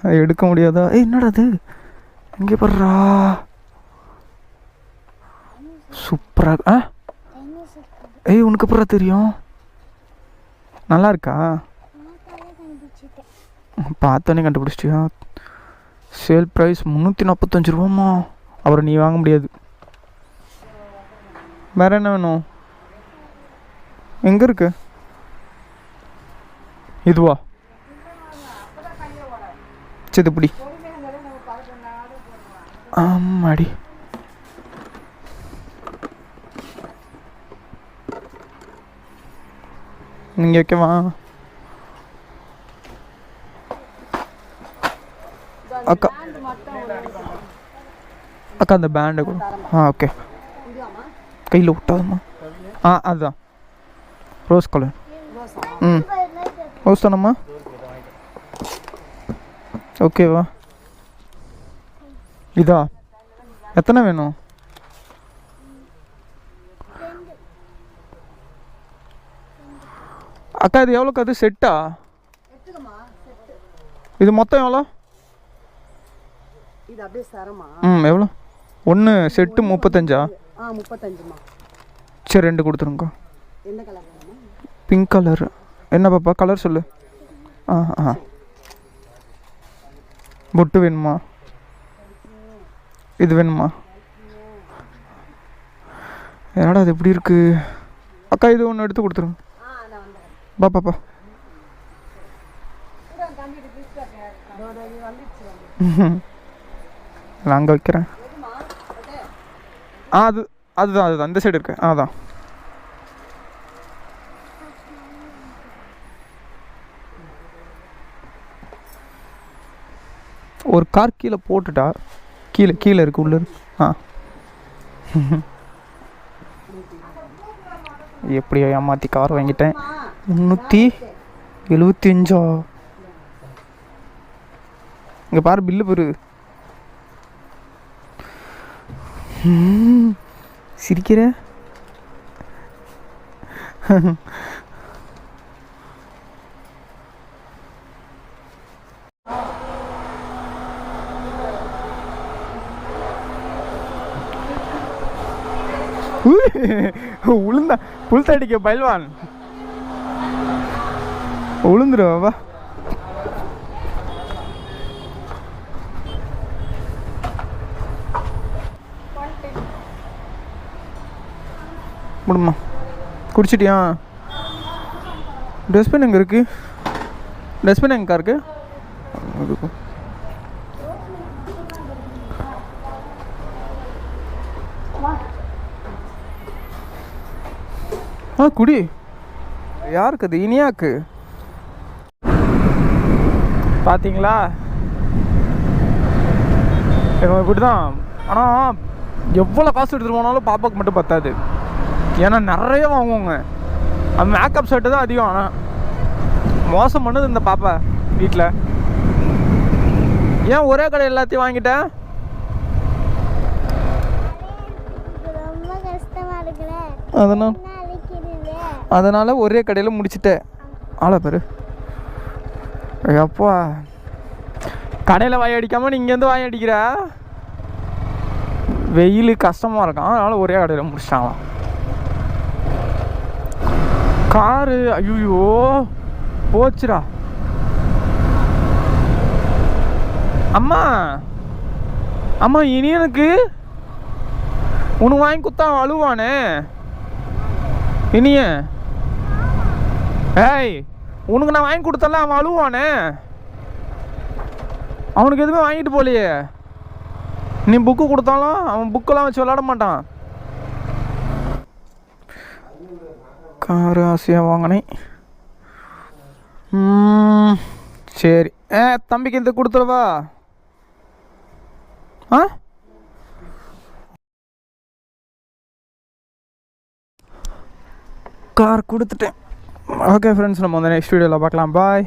அது எடுக்க முடியாதா? என்னடா அது இங்கே போடுறா சூப்பராக. உனக்கு அப்புறம் தெரியும் நல்லா இருக்கா? பார்த்தோன்னே கண்டுபிடிச்சிட்டியா? Sale price 345 ரூபாம்மா. அப்புறம் நீ வாங்க முடியாது. வேறு என்ன வேணும்? எங்கே இருக்கு இதுவா? சரி பிடி. ஆமாடி நீங்கள் ஓகேவா? அக்கா அக்கா அந்த பேண்டை கூட. ஓகே கையில் விட்டாதம்மா. அதுதான் ரோஸ் கலர். ரோஸ் தானம்மா? ஓகேவா? இதா எத்தனை வேணும்? அக்கா இது எவ்வளோக்கா? அது செட்டா? இது மொத்தம் எவ்வளோ? எவ்வளோ? ஒன்று செட்டு 35. 35. சரி 2 கொடுத்துருங்கக்கா. Pink colour. என்ன பாப்பா கலர் சொல்லு. பொட்டு வேணுமா? இது வேணுமா? என்னடா அது எப்படி இருக்கு? அக்கா இது ஒன்று எடுத்து கொடுத்துருங்க. பாப்பாப்பா நான் அங்கே வைக்கிறேன். அதுதான் அந்த சைடு இருக்கு. அதான் ஒரு கார் கீழே போட்டுட்டா. கீழே இருக்கு உள்ள இருக்கு. எப்படியோ ஏமாற்றி கார் வாங்கிட்டேன். 375. இங்கே பாரு பில்லு பெரு. சிரிக்கிற? உளுந்தா புல்தடிக்க பயில்வான் உளுந்துருவா. முடியுமா? குடிச்சிட்டியா? டஸ்ட்பின் எங்கே இருக்கு? டஸ்ட்பின் எங்கக்கா இருக்கு? குடி. யாருக்கு அது? இனியாக்கு. பார்த்தீங்களா இவன் இப்படி தான். ஆனால் எவ்வளோ காசு எடுத்துகிட்டு போனாலும் பாப்பாவுக்கு மட்டும் பத்தாது. ஏன்னா நிறைய வாங்குவாங்க. அந்த மேக்கப் செட்டு தான் அதிகம். ஆனால் மோசம் பண்ணுது இந்த பாப்பா வீட்டில். ஏன் ஒரே கடை எல்லாத்தையும் வாங்கிட்டேன்? அதனால் ஒரே கடையில் முடிச்சுட்டேன். ஆளை பேர் அப்பா கடையில் வாய் அடிக்காமல் நீ இங்கேருந்து வாய் அடிக்கிற. வெயில் கஷ்டமாக இருக்கான். அதனால் ஒரே கடையில் முடிச்சிட்டாங்களாம். காரு ஐயோ போச்சுடா. அம்மா அம்மா இனி எனக்கு உனக்கு வாங்கி கொடுத்தா அழுவானே இனிய. ஏய் உனக்கு நான் வாங்கி கொடுத்தல அவன் அழுவானே. அவனுக்கு எதுவுமே வாங்கிட்டு போலையே. நீ புக்கு கொடுத்தாலும் அவன் புக்கெல்லாம் வச்சு விளாட மாட்டான். காரு ஆசையாக வாங்கினேன். சரி தம்பிக்கு இந்த கொடுத்துருவா. கார் கொடுத்துட்டேன். ஓகே ஃப்ரெண்ட்ஸ், நம்ம வந்து நெக்ஸ்ட் வீடியோவில் பார்க்கலாம். பாய்.